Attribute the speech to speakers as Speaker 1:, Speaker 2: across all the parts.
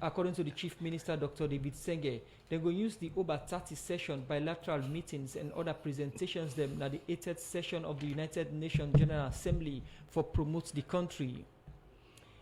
Speaker 1: According to the Chief Minister, Dr. David Senge, they will use the over 30 session bilateral meetings and other presentations them at the 8th session of the United Nations General Assembly for promote the country.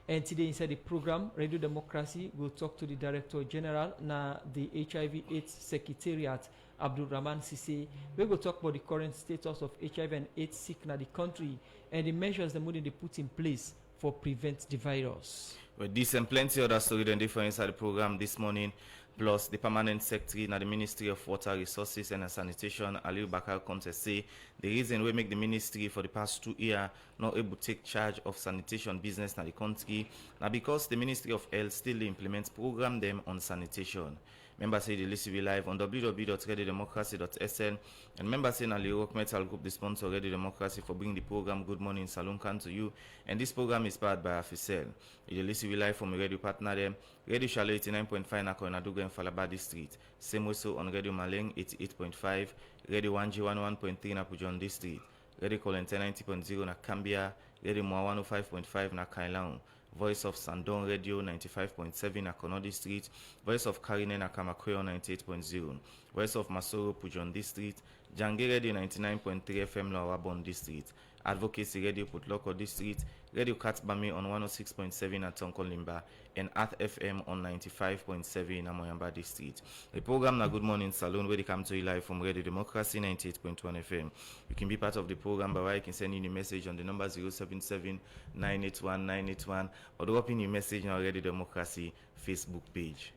Speaker 1: And today inside the program, Radio Democracy will talk to the Director General na the HIV/AIDS Secretariat, Abdul Rahman Sesay. We will talk about the current status of HIV and AIDS sick na the country and the measures the money they put in place for prevent the virus.
Speaker 2: With this and plenty other stories and different inside the program this morning, plus the permanent secretary na the Ministry of Water Resources and Sanitation, Aliu Bakar, come to say the reason we make the ministry for the past 2 years not able to take charge of sanitation business na the country now because the Ministry of Health still implements program them on sanitation. Members say they listen live on www.radiodemocracy.sn and members say na Leoneans Metal Group the sponsor Radio Democracy for bringing the program Good Morning Salon Can to you, and this program is powered by Afisel. You listen live from radio partner them Radio Charlotte 89.5 na Koinaduga and Falabadi Street, same also on Radio Maleng 88.5, Radio 1G 11.3 na Pujondi Street, Radio Colente 90.0 na Cambia, Radio Mwa 105.5 na Kailaon, Voice of Sandon Radio 95.7 na Konodi Street, Voice of Karine na Kamakweyo 98.0, Voice of Masoro Pujondi Street, Jange Radio 99.3 FM Lawa Bondi Street, Advocacy Radio Putloko District, Radio Katsbami on 106.7 at Tonko Limba, and Earth FM on 95.7 in Amoyamba District. The program na Good Morning Salon where they come to you live from Radio Democracy 98.1 FM. You can be part of the program by where you can send in a message on the number 077-981-981 or drop in your message on our Radio Democracy Facebook page.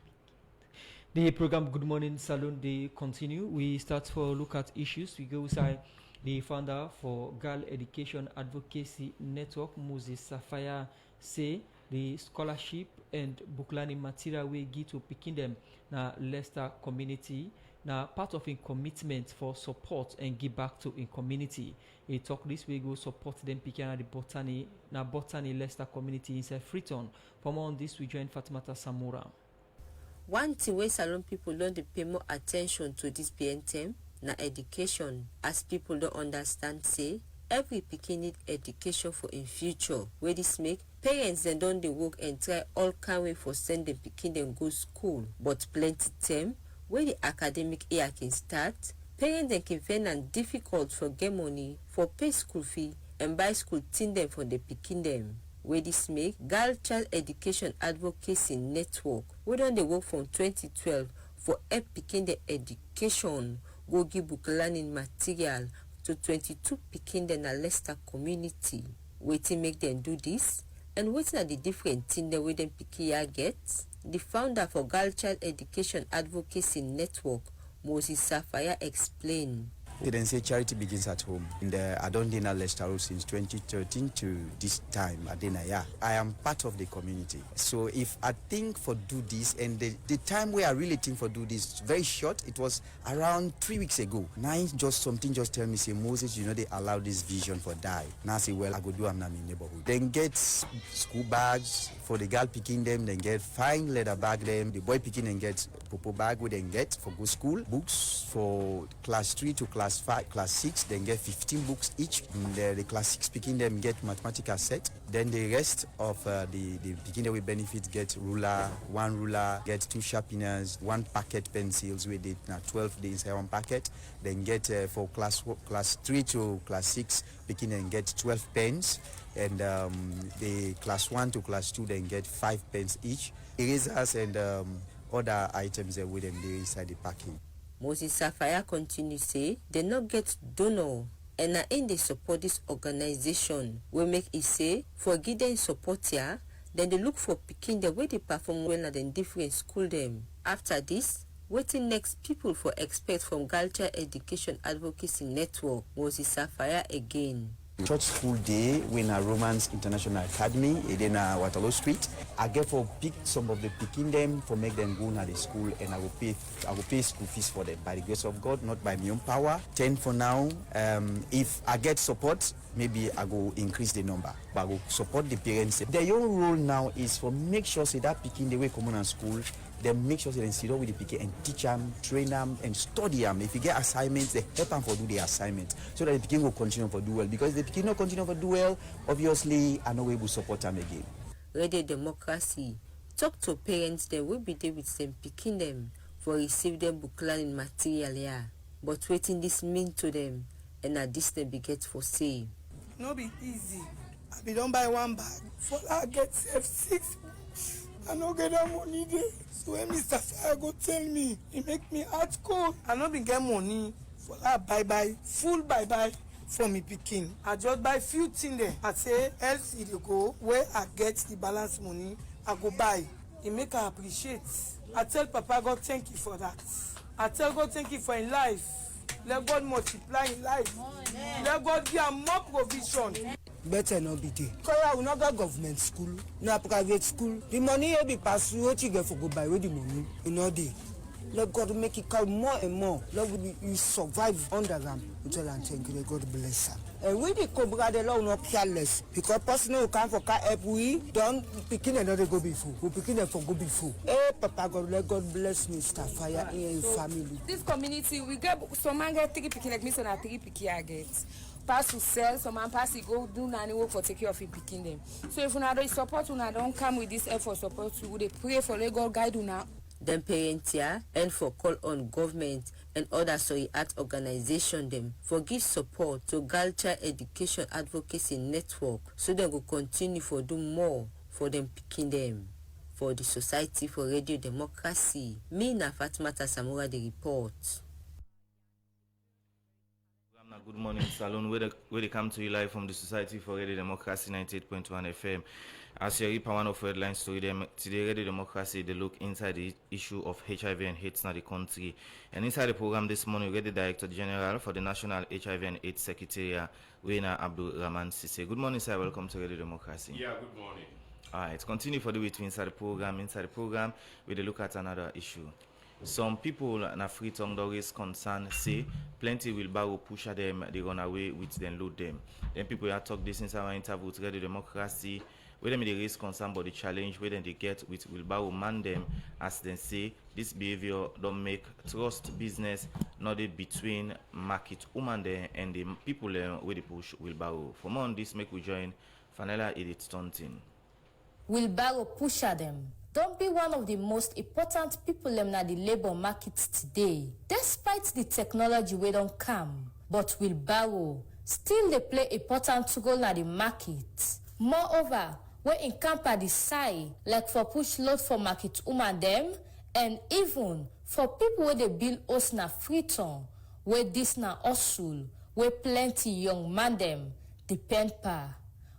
Speaker 1: The program Good Morning Salon they continue. We start to look at issues. We go inside the founder for Girl Education Advocacy Network, Moses Safaya, say the scholarship and book learning material we give to picking them na Leicester community na part of in commitment for support and give back to in community. He talk this way go support them picking at the Botany Leicester community inside Freeton. For more on this we join Fatimata Samura.
Speaker 3: One thing where salon people don't pay more attention to this BNTM na education, as people don't understand say every pikin need education for in future. Where this make parents then don't they work and try all kind way for send them pikin them go school, but plenty time where the academic year can start, parents then can find it difficult for get money for pay school fee and buy school thing them for the pikin them. Where this make Girl Child Education Advocacy Network, we don't they work from 2012 for help pikin the education go give book learning material to 22 pikin in a Leicester community. Waiting make them do this, and waiting at the different thing the way them pikin get. The founder for Girl Child Education Advocacy Network, Moses Safaya, explained.
Speaker 4: They say charity begins at home. In the Adondina Leicester since 2013 to this time, Adenaya, I am part of the community. So if I think for do this, and the time where I really think for do this, very short, it was around 3 weeks ago. Now just something just tell me, say, Moses, they allow this vision for die. Now I say, well, I go do am in my neighborhood. Then get school bags for the girl picking them, then get fine leather bag them. The boy picking and get popo bag, we then get for go school, books for class 3 to class 5, class 6, then get 15 books each. The class 6 picking them get mathematical set. Then the rest of the picking that we benefit get ruler, one ruler, get 2 sharpeners, 1 packet pencils. We did 12 days inside 1 packet. Then get for class 3 to class 6 picking and get 12 pens. And the class 1 to class 2 then get 5 pens each. Erasers and other items that we then inside the packing.
Speaker 3: Moses Safaya continue say they not get donor and na in they support this organization. We make it say for giving support here, then they look for picking the way they perform well at the different school them. After this, waiting next people for expect from Girl Child Education Advocacy Network, Moses Safaya again.
Speaker 4: Church school day when a Romans International Academy, then Waterloo Street. I get for pick some of the picking them for make them go to the school, and I will pay school fees for them by the grace of God, not by my own power. 10 for now. If I get support, maybe I go increase the number, but I will support the parents. Their own role now is for make sure say that picking the way come on school. Then make sure they sit down with the pikin and teach them, train them, and study them. If you get assignments, they help them for do the assignment so that the pikin will continue for do well. Because if the pikin not continue for do well, obviously I know we will support them again.
Speaker 3: Radio Democracy talk to parents dem wey be dey with dem pikin dem for receive dem book learning material here. But wetin this mean to them, and na this dem be get for say.
Speaker 5: No be easy. I be don buy one bag. For I get 6 books. I no get that money there. So when Mr. Fire go tell me, he make me add code. I no be get money. For I buy full buy for me pikin. I just buy few things there. I say else it go where I get the balance money. I go buy. He make I appreciate. I tell Papa God thank you for that. I tell God thank you for his life. Let God multiply in life. Let God give him more provision.
Speaker 6: Better not be there. Because we not got government school, no private school. The money you be pass through, what you get for go buy with the money, you know there. Let God make it count more and more. Let you survive under them. Until I thank you, God bless her. And we the Cobra the law not careless because person who come for car help we don't picking another go before. We picking them for go before. Hey Papa God, let God bless Mr. Fire in so family.
Speaker 7: This community we get some man get 3 picking like me, so na 3 picking I get. Pass to sell, some man pass to go do nanny work for take care of it picking them. So if una don't support, una don't come with this effort support, we would pray for let God guide una.
Speaker 3: Them parents here and for call on government and other art organization them for give support to girl child education advocacy network so they will continue for do more for them picking them. For the Society for Radio Democracy, me na Fatmata Samura the report.
Speaker 2: Good morning, Salon. Where they come to you live from the Society for Radio Democracy 98.1 FM. As you reap one of the headlines today, Radio Democracy, they look inside the issue of HIV and AIDS in the country. And inside the program this morning, we get the Director General for the National HIV and AIDS Secretariat, Abdul, Rahman, Sesay. Good morning, sir. Welcome to Radio Democracy.
Speaker 8: Yeah, good morning.
Speaker 2: All right, continue for the way to inside the program. Inside the program, we look at another issue. Some people na free tongue always concern say plenty will borrow push them, they run away with them load them. Then people are talk this inside our interview with Radio Democracy, where them they raise concern about the challenge where then they get with will borrow man them as they say this behavior don't make trust business not between market woman there and the people where they push will borrow. For more on this, make we join Fanella Edith Stunting.
Speaker 9: Will borrow pusher them. Don't be one of the most important people in the labor market today. Despite the technology we don't come, but wheelbarrow still they play important role in the market. Moreover, we encounter the side like for push load for market woman them, and even for people where they build us na freeton, where this na hustle, where plenty young man them depend pa.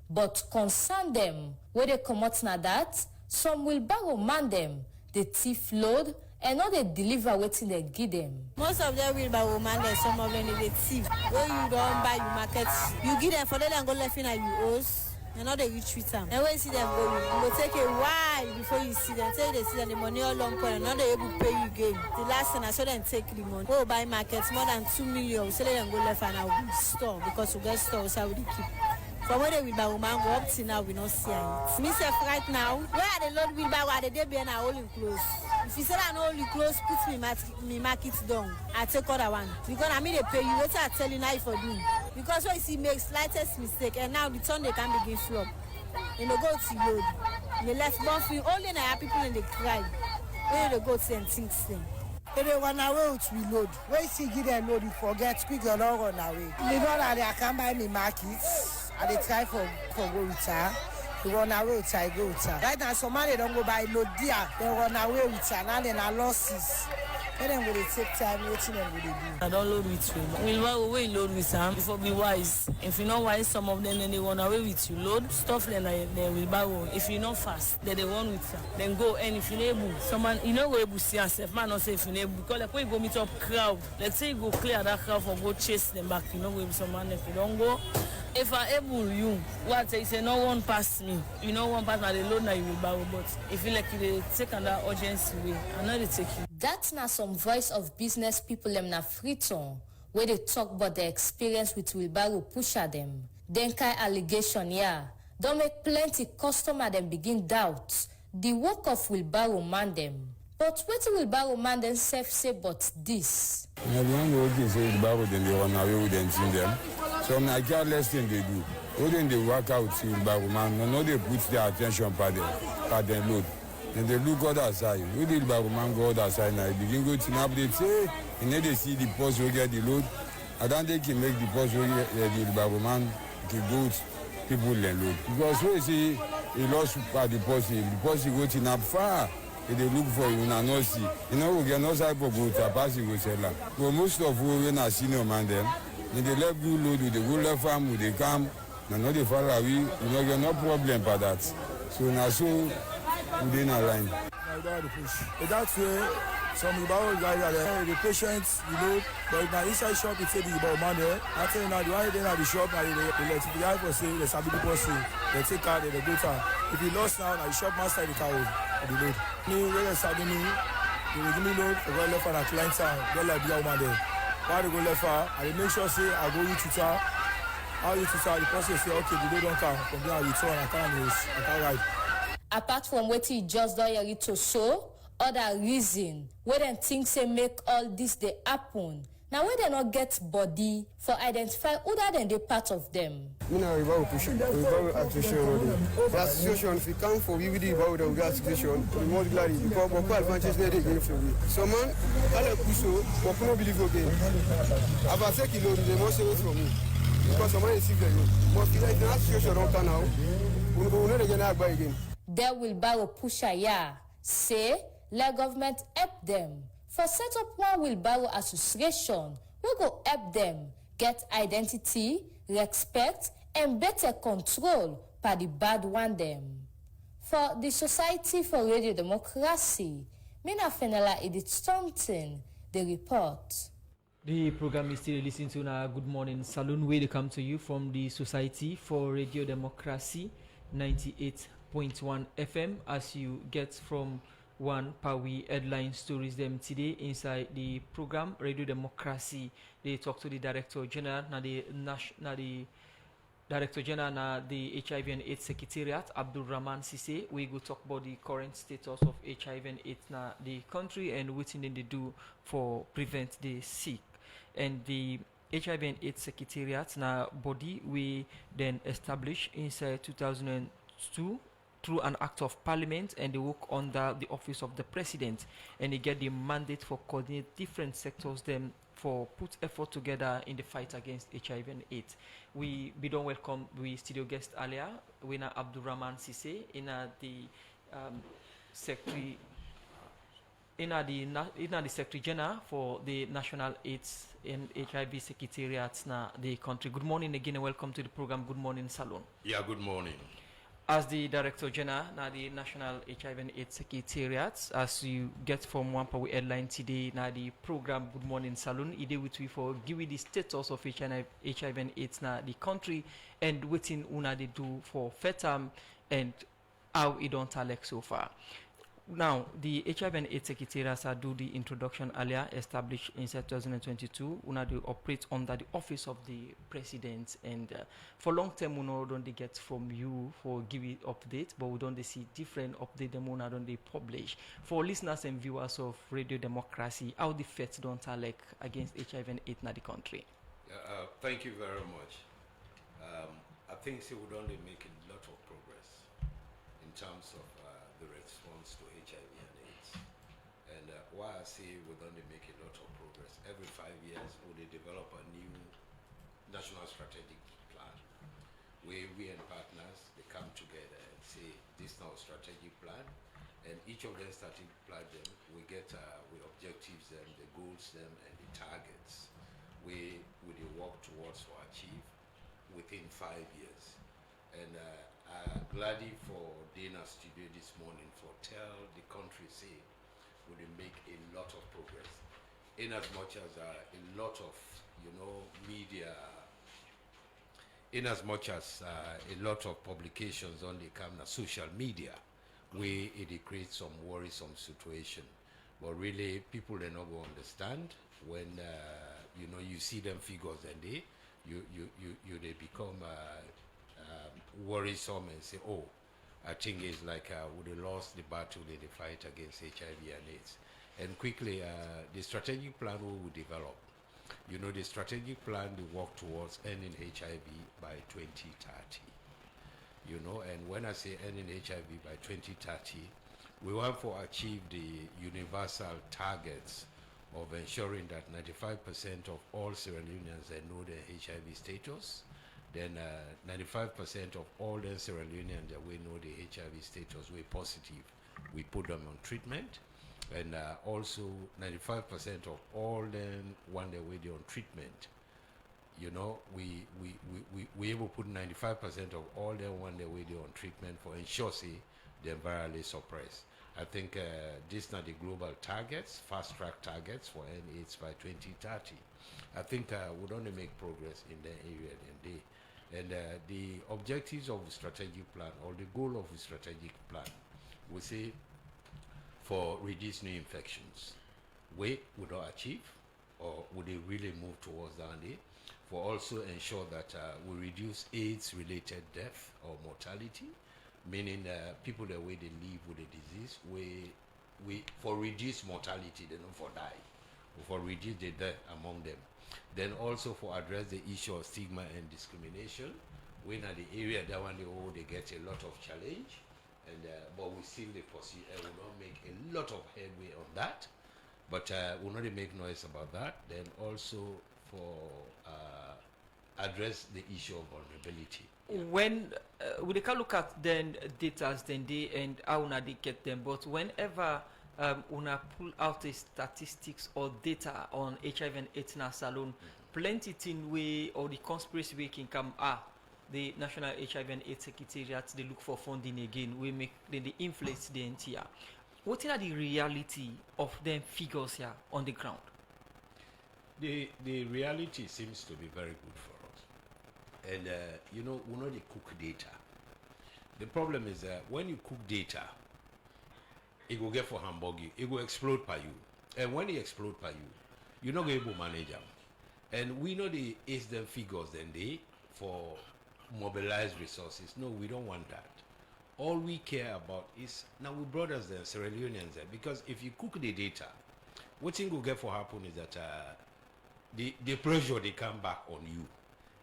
Speaker 9: But concern them where they come out na that. Some will borrow man them, the thief load, and not they deliver waiting they give them.
Speaker 10: Most of them will borrow man them, some of them they thief. When you don't buy you market, you give them for them and go left in at you owes, and not they reach with them. And when you see them go, you go take a while before you see them. Say they see them the money all long point, and not they able to pay you again. The last thing I saw them take the money. Go buy markets more than 2 million. So they go left and I will store because we get stores how we keep. From where they will buy woman go up to now, we don't see it. Me say right now, where are the Lord will buy, where the day be and I hold you close. If you say I hold you close, put me market down. I take other one. Because I mean they pay you, what I tell you now if I do. Because when you see make slightest mistake, and now the turn they can begin flop. And they go to load. They left one free, only now people and they cry. When they go to and think thing.
Speaker 6: They run away with we load. When you see give them load, you forget quick you don't run away. You know that I can't buy me markets. And they try for go with her. They run away with her, go with her. Right now, somebody don't go buy load there. They run away with her. Now they are losses. Then they take time, waiting and what they do.
Speaker 11: I don't load with you. We'll buy away load with them before be wise. If you're not wise, some of them then they run away with you. Load stuff then they will buy away. If you're not fast, then they run with her. Then go and if you're able, someone you know go able to see yourself, man not say if you're able. Because like when you go meet up crowd, let's say you go clear that crowd for go chase them back. You know go able someone if you don't go. If I able you, what I say no one pass me. You know one pass now the load now you will buy. But if you like you take another urgency way, I know they take you.
Speaker 9: That's not some voice of business people them na freeton where they talk about their experience with wheelbarrow pusher them. Then kind allegation don't make plenty customer them begin doubt the work of wheelbarrow man them. But what wheelbarrow man them self say but this?
Speaker 12: The one working say wheelbarrow then they run away with them in them. So na careless thing they do. When they work out wheelbarrow man, no they put their attention for them load. Then they look other side. We did Baroman go other side now. Begin go to now they say, and then they see the post will get the load. I don't think he make the post will get the Baroman the goods people then load. Because we see he lost by the post go to now far. If they look for you now no see. You know we get no side for go to pass go sell. But most of we not senior man them. Then they let you load with the good left farm with the camp. Now not the far away. You know get no problem for that. So now so we in a line.
Speaker 8: I don't have to push. But that's where some Ibao guys are there. The patients, you know, but now inside shop it's the Ibao man there. I tell you now, the one they at the shop now, they let the guy for say, they sabi people say, they take car, they go to. If you lost now, the shop master the car with the load. Me, where they sabi me, they will give me load, I go left for the client side, they like the man there. Why they go left for? I make sure say I go with tutor. How you tutor? The person say, okay, the load don't come. From there I return, I can't ride.
Speaker 9: Apart from wetin e just don hear to so, other reason wey dem think say make all this dey happen na wey dem no get body for identify whether dem dey part of them.
Speaker 13: Me na Ibao pushing, Ibao association already. The association, if you come for we with the Ibao the association, we more gladly because we advantage they give for we. So man, all puso, but no believe again. About 6 kilos, they must wait for me because someone is sick again. But if the association don't come now, we will not again.
Speaker 9: There will borrow pusher ya say let government help them for set up one wheelbarrow association we go help them get identity, respect and better control by the bad one them. For the Society for Radio Democracy, Mina Fenela Edith Staunton, the report.
Speaker 1: The program is still listening to now Good Morning Saloon, where they come to you from the Society for Radio Democracy 98.1 FM, as you get from one Pawi headline stories them today inside the program Radio Democracy. They talk to the Director General the Director General na the HIV and AIDS Secretariat, Abdul Rahman Sesay. We go talk about the current status of HIV and AIDS na the country and what they do for prevent the sick. And the HIV and AIDS Secretariat na body we then established inside 2002 through an act of parliament, and they work under the office of the president, and they get the mandate for coordinate different sectors them for put effort together in the fight against HIV and AIDS. We don't welcome we studio guest earlier, we na Abdul Rahman Sesay in the secretary in the Secretary General for the National AIDS and HIV Secretariat na the country. Good morning again and welcome to the program Good Morning Salon.
Speaker 14: Yeah, good morning.
Speaker 1: As the Director General na the National HIV and AIDS Secretariat, as you get from one power headline today na the program Good Morning Salon, ide with we for give you the status of HIV and AIDS na the country and waiting una they do for FETAM and how it don't elect so far. Now, the HIV and AIDS Secretariat do the introduction earlier, established in 2022. Una they operate under the office of the president, and for long term, we don't they get from you for give it update, but we don't they see different update them una don't they publish. For listeners and viewers of Radio Democracy, how the feds don't elect against HIV and AIDS in the country.
Speaker 14: Thank you very much. I think we would only make a lot of progress in terms of the response to HIV and AIDS. And why I say we only make a lot of progress, every 5 years we develop a new national strategic plan where we and partners, they come together and say, this is our strategic plan, and each of them strategic plan them, we get with objectives them, the goals them, and the targets we work towards to achieve within 5 years. And gladly for Dana Studio this morning for tell the country say we will make a lot of progress. In as much as a lot of media, in as much as a lot of publications only come na social media, where it creates some worrisome situation. But really people they not go understand when you see them figures and they become worrisome and say, oh, I think it's like we lost the battle in the fight against HIV and AIDS. And quickly, the strategic plan we will develop. The strategic plan we work towards ending HIV by 2030. And when I say ending HIV by 2030, We want to achieve the universal targets of ensuring that 95% of all Sierra Leoneans they know their HIV status. Then 95% of all the Sierra Leoneans that we know the HIV status, we're positive. We put them on treatment. And also 95% of all them when they're on treatment. You know, we able to put 95% of all them when they're on treatment for ensure they're virally suppressed. I think these are the global targets, fast track targets for AIDS by 2030. I think we're going to make progress in that area today. And the objectives of the strategic plan or the goal of the strategic plan, we say for reduce new infections, we would not achieve, or would they really move towards that day? For also ensure that we reduce AIDS-related death or mortality, meaning people the way they live with the disease, we for reduce mortality, they don't for die, for reduce the death among them. Then also for address the issue of stigma and discrimination, when at the area that one they get a lot of challenge, and but we still they pursue and we don't make a lot of headway on that, but we'll not make noise about that. Then also for address the issue of vulnerability.
Speaker 1: When we can look at then data then they and how una they get them, but whenever una pull out the statistics or data on HIV and AIDS in salon, plenty thing way or the conspiracy way can come the National HIV and AIDS Secretariat they look for funding again. We make the inflate the entire. What are the reality of them figures here on the ground?
Speaker 14: The reality seems to be very good for us. And you know, we know they cook data. The problem is that when you cook data, it will get for hamburger, it will explode by you. And when it explode by you, you're not able to manage them. And we know the is them figures then they for mobilize resources. No, we don't want that. All we care about is now we brothers then, Sierra Leoneans there, because if you cook the data, what thing will get for happen is that the pressure they come back on you,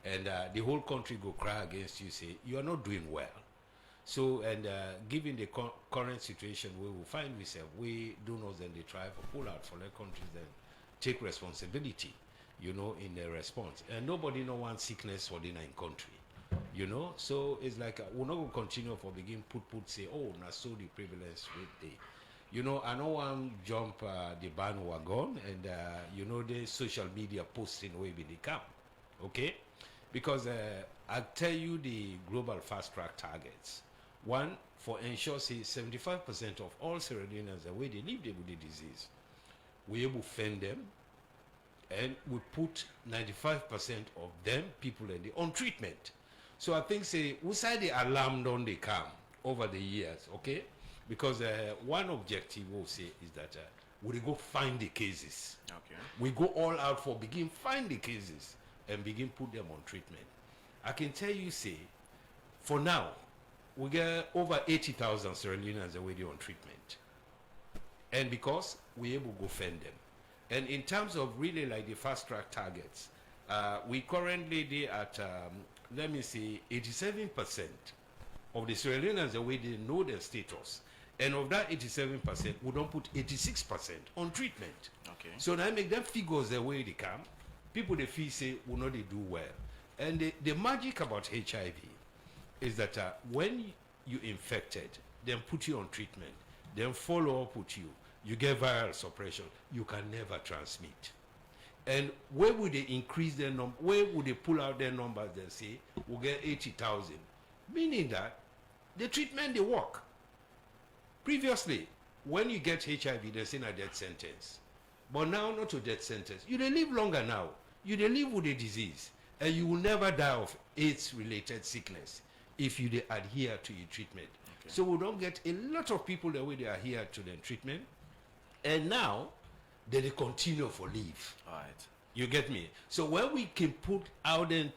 Speaker 14: and the whole country go cry against you, say you are not doing well. So and given the current situation where we find ourselves, we do know then they try to pull out for their countries then take responsibility, you know, in their response. And nobody no wants sickness for the nine country. You know, so it's like we're not going to continue for begin put say, oh, now so the prevalence rate day. You know, I don't want to jump the bandwagon and you know the social media posting way with the camp, okay? Because I tell you the global fast track targets. One, for ensure say 75% of all Sierra Leoneans the way they live with the disease, we able to fend them, and we put 95% of them people in the on treatment. So I think say we say the alarm don't they come over the years, okay? Because one objective we'll say is that we go find the cases.
Speaker 2: Okay.
Speaker 14: We go all out for begin find the cases and begin put them on treatment. I can tell you say, for now, we get over 80,000 Sierra Leoneans already on treatment. And because we able to go fend them. And in terms of really like the fast track targets, we currently they at let me see, 87% of the Sierra Leoneans the way they know their status, and of that 87%, we don't put 86% on treatment.
Speaker 2: Okay.
Speaker 14: So now make them figures the way they come. People they feel say we know they do well, and the magic about HIV is that when you infected, then put you on treatment, then follow up with you, you get viral suppression, you can never transmit. And where would they increase their number? Where would they pull out their numbers and say, we'll get 80,000? Meaning that the treatment, they work. Previously, when you get HIV, they're saying a death sentence. But now, not a death sentence. You they live longer now. You they live with the disease. And you will never die of AIDS-related sickness if you they adhere to your treatment. Okay. So we don't get a lot of people the way they adhere to their treatment. And now, they continue for live.
Speaker 2: All right.
Speaker 14: You get me? So when we can put out the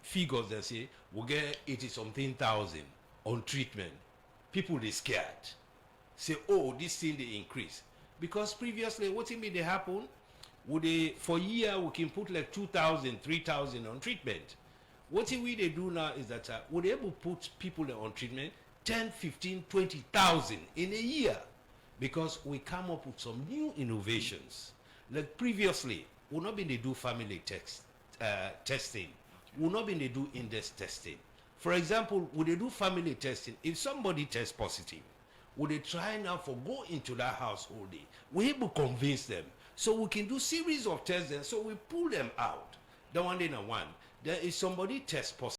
Speaker 14: figures that say we'll get 80-something thousand on treatment, people they scared. Say, oh, this thing they increase. Because previously, what it mean they happen? Would they for a year we can put like 2,000, 3,000 on treatment. What we they do now is that would they able to put people on treatment 10, 15, 20,000 in a year. because we come up with some new innovations. Like previously, we're not been to do family testing. We're not been to do index testing. For example, would they do family testing? If somebody tests positive, would they try now for go into that household? We able to convince them. So we can do series of tests then, so we pull them out. The one in a one. There is somebody test positive.